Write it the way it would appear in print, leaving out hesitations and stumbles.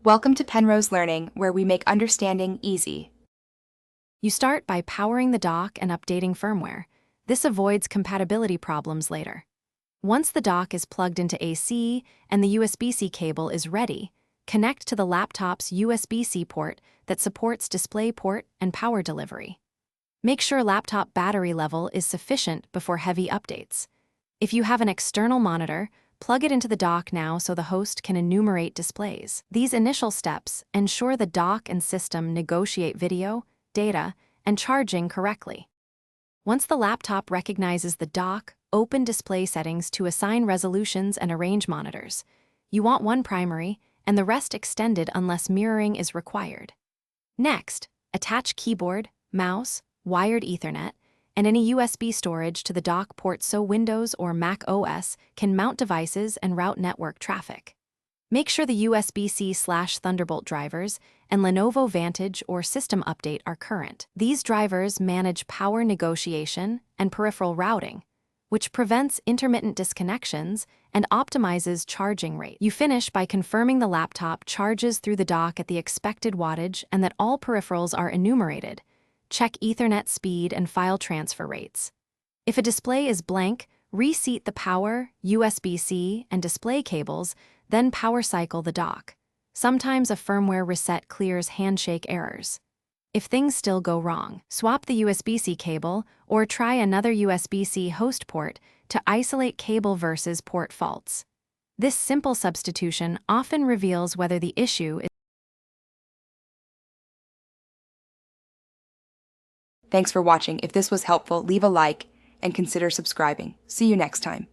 Welcome to Penrose Learning, where we make understanding easy. You start by powering the dock and updating firmware. This avoids compatibility problems later. Once the dock is plugged into AC and the USB-C cable is ready, connect to the laptop's USB-C port that supports DisplayPort and power delivery. Make sure laptop battery level is sufficient before heavy updates. If you have an external monitor, plug it into the dock now so the host can enumerate displays. These initial steps ensure the dock and system negotiate video, data, and charging correctly. Once the laptop recognizes the dock, open display settings to assign resolutions and arrange monitors. You want one primary and the rest extended unless mirroring is required. Next, attach keyboard, mouse, wired Ethernet, and any USB storage to the dock port so Windows or Mac OS can mount devices and route network traffic. Make sure the USB-C/Thunderbolt drivers and Lenovo Vantage or System Update are current. These drivers manage power negotiation and peripheral routing, which prevents intermittent disconnections and optimizes charging rate. You finish by confirming the laptop charges through the dock at the expected wattage and that all peripherals are enumerated. Check Ethernet speed and file transfer rates. If a display is blank, reseat the power, USB-C, and display cables, then power cycle the dock. Sometimes a firmware reset clears handshake errors. If things still go wrong, swap the USB-C cable or try another USB-C host port to isolate cable versus port faults. This simple substitution often reveals whether the issue is. Thanks for watching. If this was helpful, leave a like and consider subscribing. See you next time.